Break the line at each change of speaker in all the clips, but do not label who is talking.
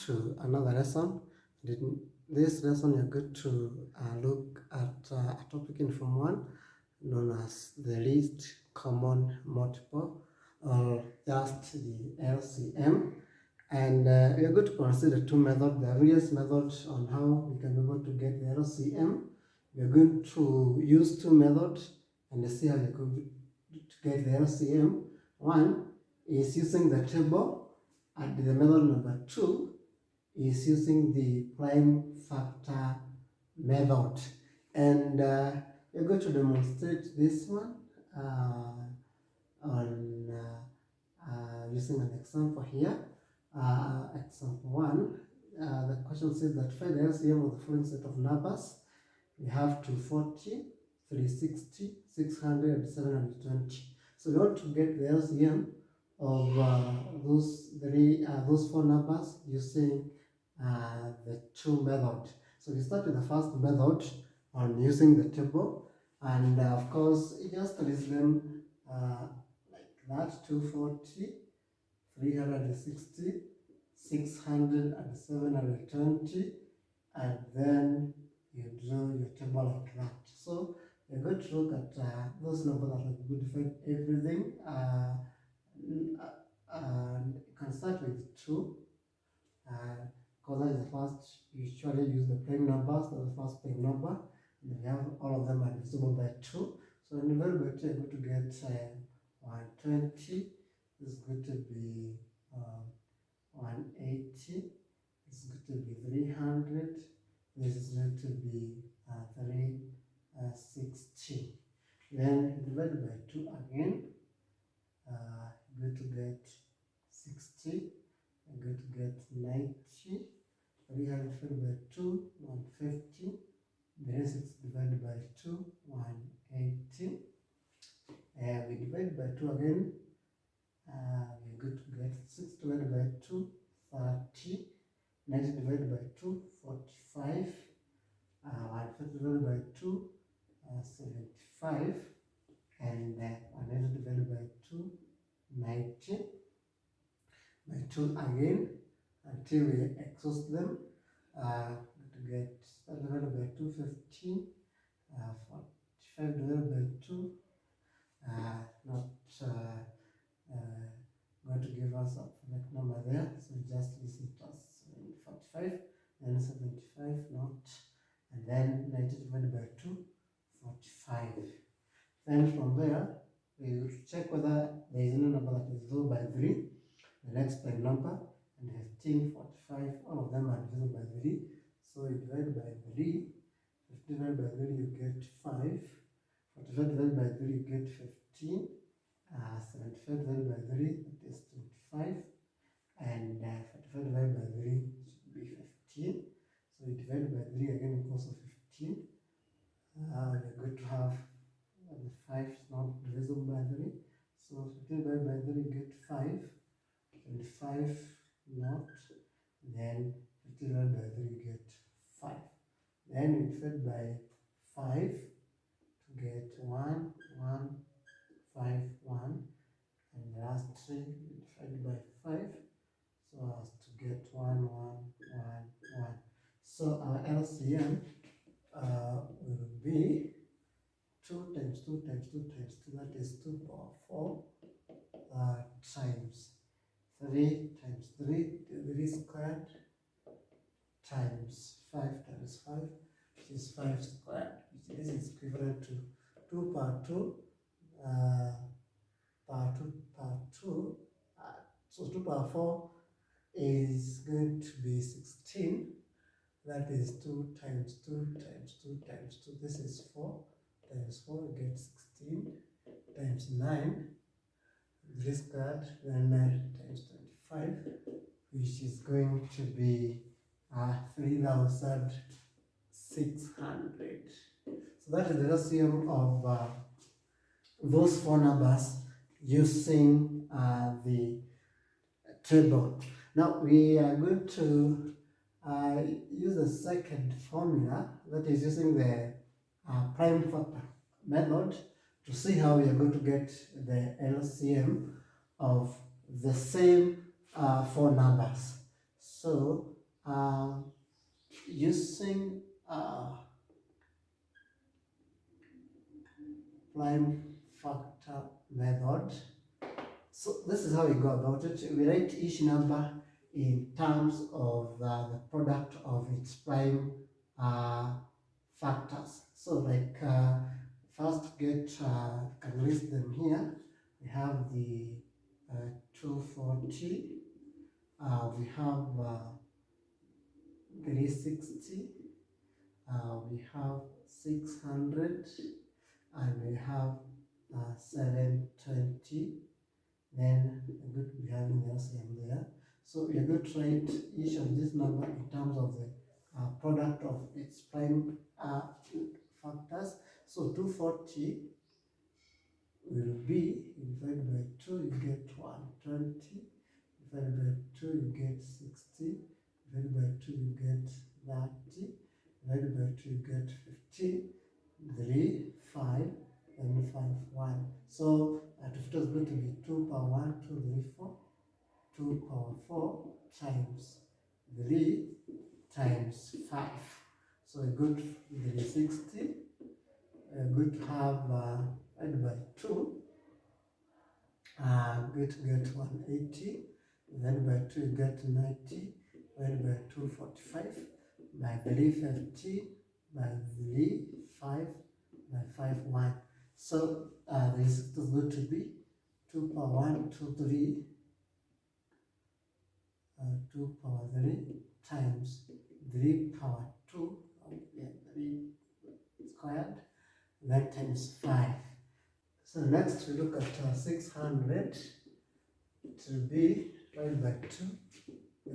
to another lesson. In this lesson, you're going to look at a topic in Form 1 known as the least common multiple, or just the LCM. And we are going to consider two methods. There are various methods on how we can be able to get the LCM. We are going to use two methods and see how we can get the LCM. One is using the table, and the method number 2 is using the prime factor method. And we're going to demonstrate this one on using an example here. Example 1, the question says that find the LCM of the following set of numbers. We have 240, 360, 600, and 720. So we want to get the LCM of those four numbers using the two method. So we start with the first method on using the table, and of course you just list them like that: 240, 360, 600, and 720, and then you draw your table like that. So we're going to look at those numbers that are going to find everything. And you can start with 2, because that is the first. You usually use the prime numbers, that's the first prime number, and we have all of them are divisible by 2. So in divide by 2, you're going to get 120. This is going to be 180. This is going to be 300. This is going to be 360. Then divide by 2 again. You're going to get 60. You're going to get 90. 300 divided by 2, 150. The rest is divided by 2, 180. We divide by 2 again. We're going to get 6 divided by 2, 30. 90 divided by 2, 45. 150 divided by 2, 75. And 180 divided by 2, 90. By 2 again until we exhaust them. To get divided by 2, 15. 45 divided by 2, not going to give us a correct number there, so just use it as 45, then 75, not, and then 90 divided by 2, 45. Then from there, we will check whether there is any number that is divisible by 3, the next prime number, and 15, 45, all of them are divisible by 3. So you divide by 3, 15 divided by 3, you get 5, 45 divided by 3, you get 15, 75 divided by 3, that is 25, and 45 divided by 3 should be 15. So you divide by 3 again equals 15. We're going to have the 5 is not divisible by 3. So 15 divided by 3 you get 5, 25 not, then 15 divided by 3 you get 5. Then you divide by 5 to get 1, 1, 5, 1, and the last 3 you divide by 5 so as to get 1, 1, 1, 1. So our LCM will be 2 times 2 times 2 times 2, that is 2 power 4 times 3 times 3, 3 squared, times 5 times 5, which is 5 squared, which is equivalent to 2 power 2, power 2, power 2. So 2 power 4 is going to be 16. That is 2 times 2 times 2 times 2. This is 4 times 4, you get 16 times 9. 3 squared, then 9 times 25, which is going to be 3,600. So that is the LCM of those four numbers using the table. Now we are going to use the second formula, that is using the prime factor method, to see how we are going to get the LCM of the same four numbers. So using prime factor method, so this is how we go about it. We write each number in terms of the product of its prime factors. So like first get, can list them here. We have the 240, we have 360, we have 600, and we have 720. Then we're going to be having the L.C.M there. So we're going to write each of these numbers in terms of the product of its prime factors. So 240 will be divided by 2, you get 120, divided by 2, you get 60, divided by 2, you get 30, divided by 2, you get 15, 3, 5, and 5, 1. So 50 is going to be 2 power 1, 2, 3, 4, 2 power 4 times 3 times 5. So we're going to 360. We're going to have divided by 2. Going to get 180. Then by 2 you get 90. Divided by 2, 45. By 3, 50. By 3, 5. By 5, 1. So the result is going to be 2 power 1, 2, 3. 2 power 3 times 3 power 2, 3 squared, then times 5. So next we look at 600 to be divided by 2,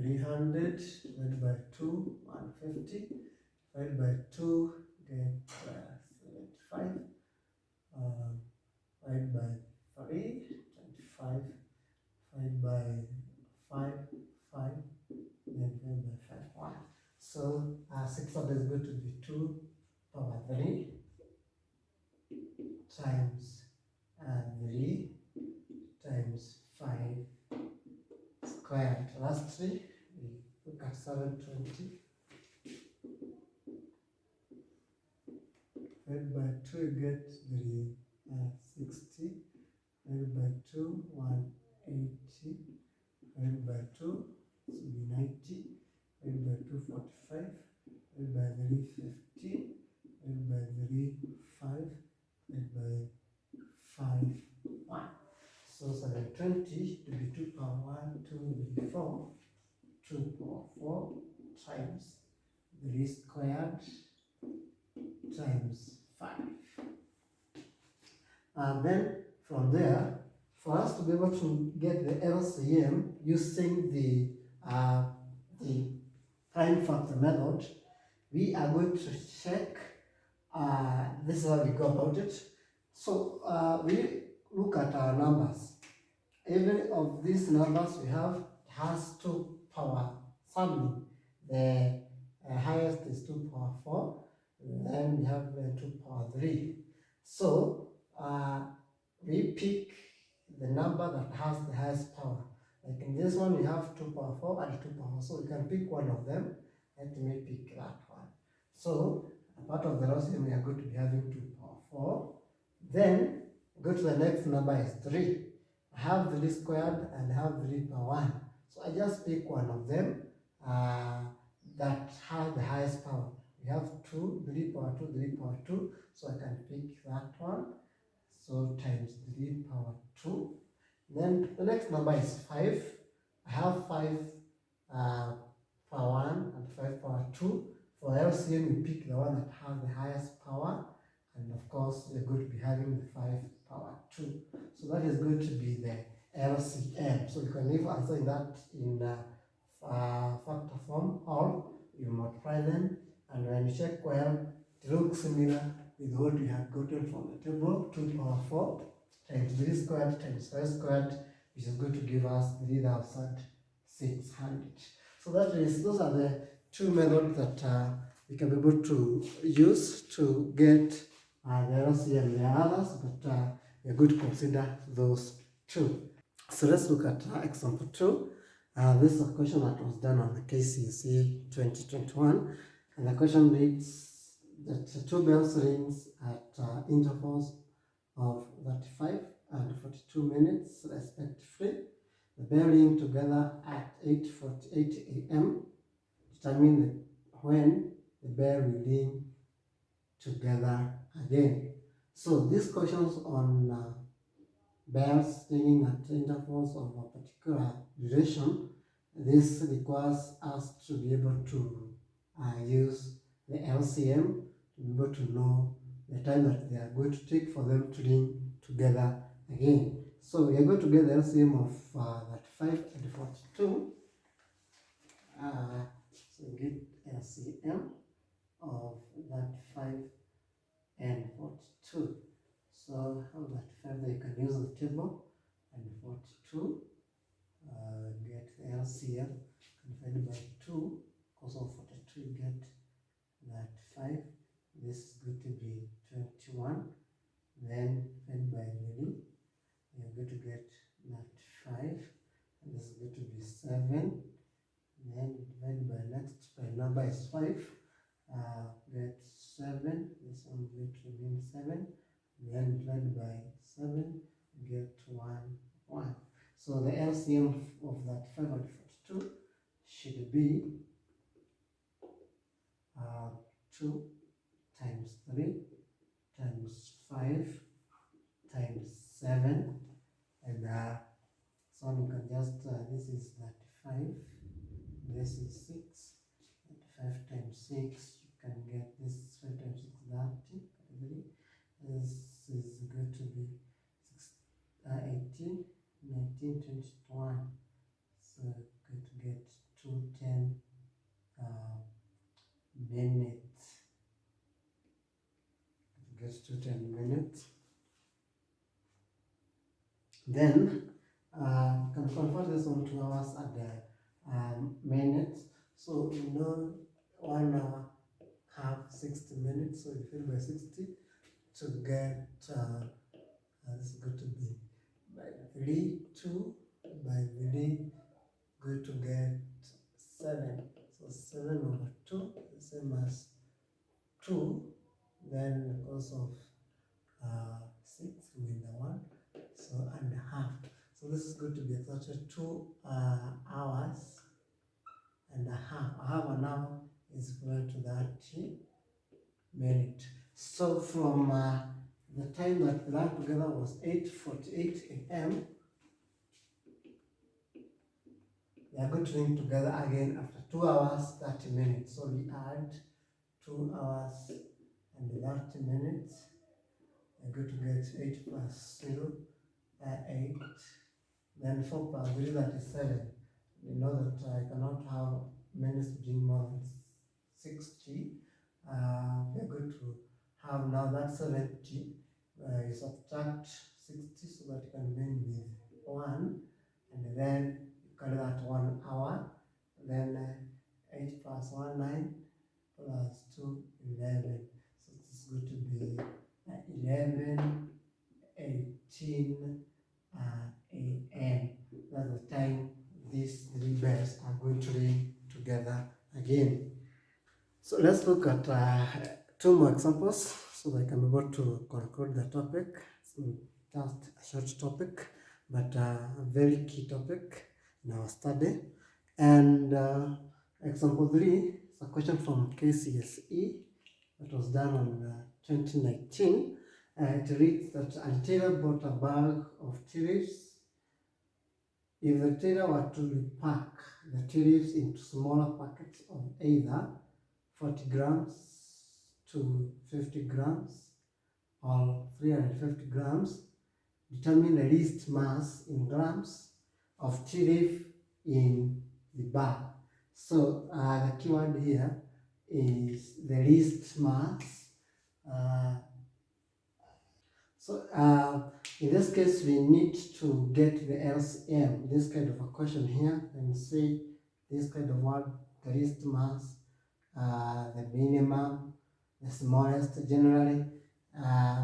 300 divided by 2, 150, divided by 2, get 75, divided by 3, 25, divided by 5, 5, then divided by 5, 1. So 600 is going to be 2 power 3 times 3 times 5 squared. Lastly, we look at 720. Divided by 2, you get 60. Divided by 2, 180. Divided by 2, it will be 90. Divided by 2, 45. Divided by 3, 50. Divided by 3, 5. Divided by 5, 1. So 720 to be 2 power 1, 2, 3, 4. 2 power 4 times 3 squared times 5. And then from there, for us to be able to get the L.C.M using the prime factor method, we are going to check, this is how we go about it. So we look at our numbers. Every of these numbers we have has 2 power something. The highest is 2 power 4, then we have 2 power 3. So we pick the number that has the highest power. Like in this one, we have 2 power 4 and 2 power, so we can pick one of them. Let me pick that one. So a part of the L.C.M we are going to be having 2 power 4. Then go to the next number is 3. I have 3 squared and I have 3 power 1. So I just pick one of them that has the highest power. We have 2, 3 power 2, 3 power 2. So I can pick that one. So times 3 power 2. Then the next number is 5. I have 5 power 1 and 5 power 2. For L.C.M, we pick the one that has the highest power. And of course, we're going to be having the 5 power 2. So that is going to be the L.C.M. So you can leave answering that in factor form, or you multiply them, and when you check well, it looks similar with what we had gotten from the table. 2 power 4 times 3 squared times 5 squared, which is going to give us 3,600. So those are the two methods that we can be able to use to get the L.C.M. There are others, but we are going to consider those two. So let's look at example 2. This is a question that was done on the KCSE 2021, and the question reads that two bells rings at intervals of 35 and 42 minutes respectively. The bell ring together at 8:48 a.m. Determine when the bell will ring together again. So these questions on bells ringing at intervals of a particular duration, this requires us to be able to use the L.C.M to be able to know the time that they are going to take for them to ring together again. So we are going to get the L.C.M of 35 and 42. So we get L.C.M of that 5 and 42. So how that 5 there, you can use the table, and 42 get the LCM divided by 2, because of 42 you get that 5. This is going to be 21. Then divided by many, you're going to get that 5. And this is going to be 7. Then divided by next by number is 5. Get 7. This one is going to remain 7. Then divided by 7, get 1, 1. So the LCM of that 5 and 42 should be 2 times 3 times 5 times 7, and so you can just, this is 35, this is 6, 35 times 6, you can get this 5 times 6, 30, this is going to be 18, 19, 21, so going to get 210 minutes. It gets to 10 minutes. Then you can convert this one to hours at the minutes. So you know 1 hour have 60 minutes. So you divide by 60 to get this is going to be by 3, 2 by 3, going to get 7. So 7 over 2 is the same as 2. Then because of 6 with the 1, so and a half. So this is going to be exactly 2 hours and a half. Half an hour is equal to 30 minutes. So from the time that we ran together was 8:48 a.m. We are going to ring together again after 2 hours 30 minutes. So we add 2 hours and 30 minutes. We're going to get 8 plus 0, 8. Then 4 plus 3, that is 7. You know that I cannot have minutes being more than 60. We are going to have now that 70. You subtract 60 so that you can remain with 1. And then you carry that 1 hour. Then 8 plus 1, 9. Plus 2, 11. So it's going to be 11, 18 a.m. That's the time these 3 bells are going to ring together again. So let's look at 2 more examples so that I can be able to conclude the topic. So just a short topic, but a very key topic in our study. And example 3 is a question from KCSE that was done on 2019. It reads that a tailor bought a bag of tea leaves. If the tailor were to repack the tea leaves into smaller packets of either 40 grams to 50 grams or 350 grams, determine the least mass in grams of tea leaf in the bag. So the keyword here is the least mass. In this case, we need to get the L.C.M. This kind of a question here, and say this kind of word, the least mass, the minimum, the smallest. Generally,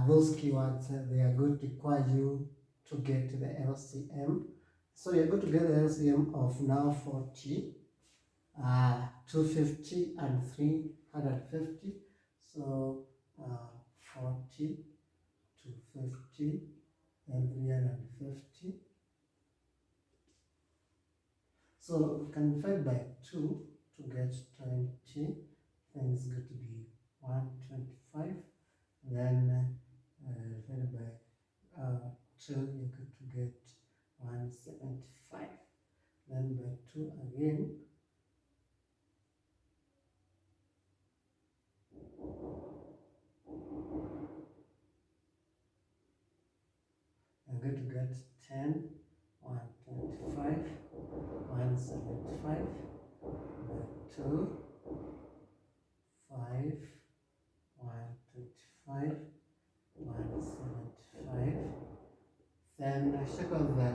those keywords they are going to require you to get the L.C.M. So you're going to get the LCM of now 40, 250 and 350. So 40, 250 and 350. So we can divide by 2 to get 20. Then it's going to be 125. Then divided by 2, you're going to get 175. Then by 2 again, I'm going to get 10, 125, 175, by 2, 5, 125, 175. Then check out the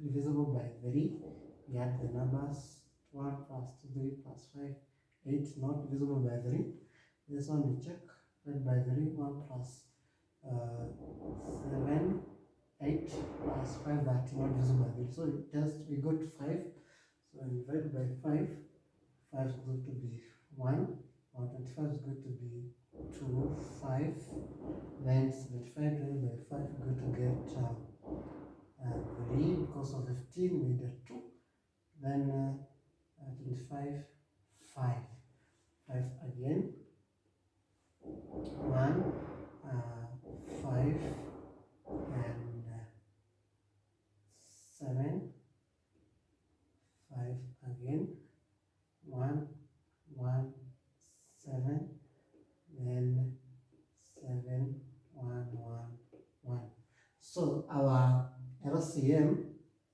divisible by 3. We add the numbers 1 plus 2, 3 plus 5, 8, not divisible by 3. This one we check, divided by 3, 1 plus 7, 8 plus 5, that not divisible by 3. So we got 5. So when we divide by 5, 5 is going to be 1, 125 is going to be 2, 5. Then 75 divided by 5 is going to get 3, because of 15 we need a 2. Then 25, 5. 5 again, 1, 5, and 7, 5 again, 1, 1, 7, then 7, 1, 1, 1. So our LCM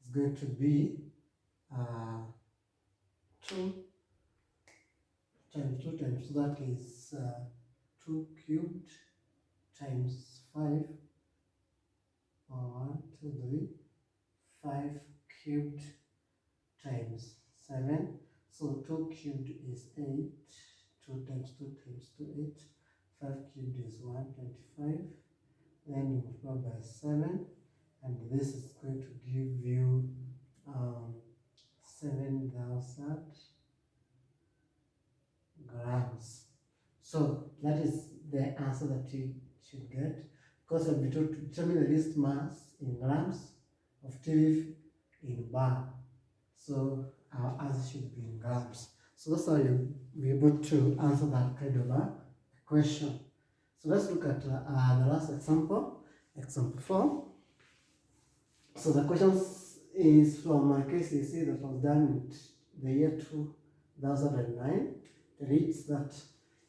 is going to be 2 times 2 times, so that is 2 cubed times 5, 1, 2, 3, 5 cubed times 7. So 2 cubed is 8, 2 times 2 times 2, 8, 5 cubed is 125, then you multiply by 7, and this is going to give you 7,000 grams. So that is the answer that you should get, because I'll be told to determine the least mass in grams of teeth in bar. So our answer should be in grams. So that's how you'll be able to answer that kind of a question. So let's look at the last example, example 4. So the question is from my KCC that was done in the year 2009. It reads that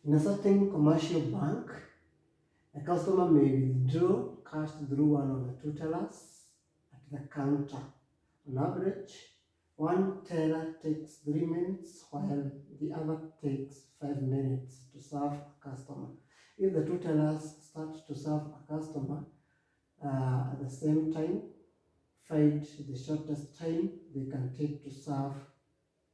in a certain commercial bank, a customer may withdraw cash through one of the two tellers at the counter. On average, one teller takes 3 minutes while the other takes 5 minutes to serve a customer. If the two tellers start to serve a customer at the same time, find the shortest time they can take to serve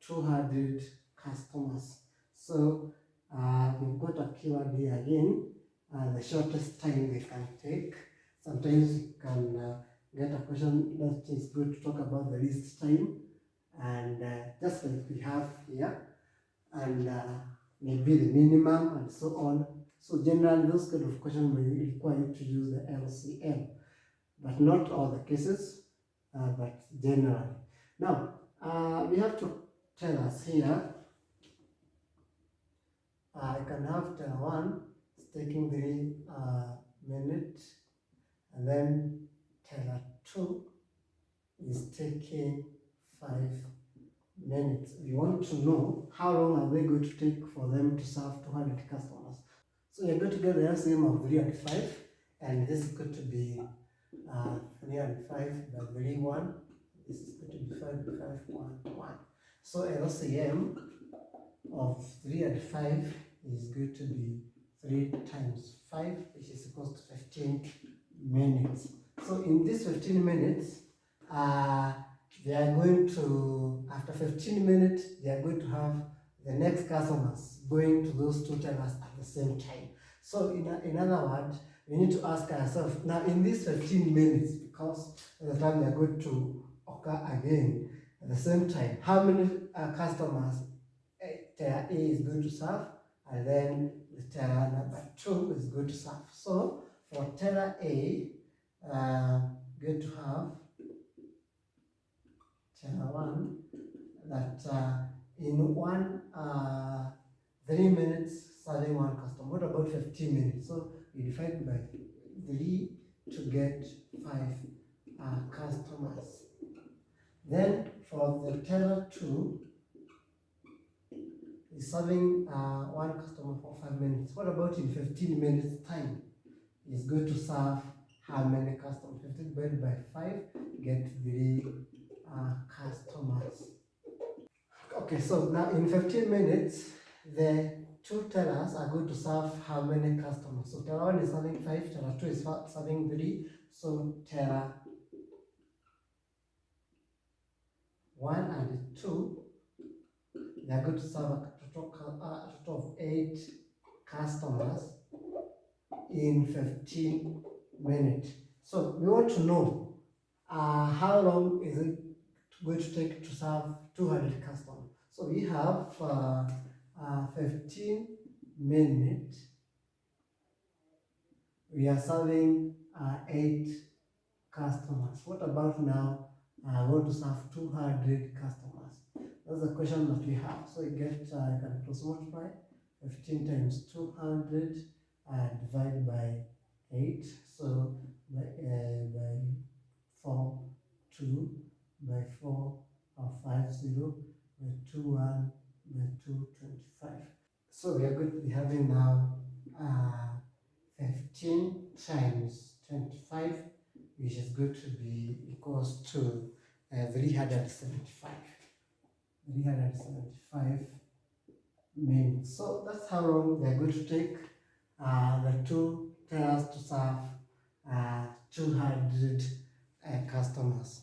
200 customers. So we've got a keyword here again, the shortest time they can take. Sometimes you can get a question that is good to talk about the least time, and just like we have here, and maybe the minimum and so on. So generally those kind of questions may require you to use the LCM, but not all the cases, but generally. Now we have to tell us here, I can have teller 1 is taking 3 minutes, and then teller 2 is taking 5 minutes. We want to know how long are they going to take for them to serve 200 customers. So you're going to get the LCM of 3 and 5, and this is going to be 3 and 5 by 3, 1. This is going to be 5 and 5, 1, 1. So LCM of 3 and 5 is going to be 3 times 5, which is equal to 15 minutes. So in this 15 minutes, they are going to, after 15 minutes, they are going to have the next customers going to those two tellers at the same time. So in other words, we need to ask ourselves, now in these 15 minutes, because by the time they are going to occur again at the same time. How many customers teller A is going to serve, and then the teller number 2 is going to serve. So for teller A, going to have teller 1 that in 3 minutes serving one customer. What about 15 minutes? So we divide by 3 to get 5 customers. Then for the teller 2 is serving one customer for 5 minutes. What about in 15 minutes time? Is going to serve how many customers? 15 divided by 5 get 3 customers. Okay, so now in 15 minutes, the 2 tellers are going to serve how many customers? So teller 1 is serving 5, teller 2 is serving 3. So teller 1 and 2, they are going to serve a total of 8 customers in 15 minutes. So we want to know how long is it going to take to serve 200 customers. So we have 15 minutes. We are serving 8 customers. What about now? I want to serve 200 customers. That's the question that we have. So you get, you can cross multiply 15 times 200 divided by 8. So by 4, 2, by 4, 5, 0, by 2, 1, by 2, 25. So we are going to be having now 15 times 25, which is going to be equals to 375. 375 minutes. So that's how long they're going to take the 2 tellers to serve 200 customers.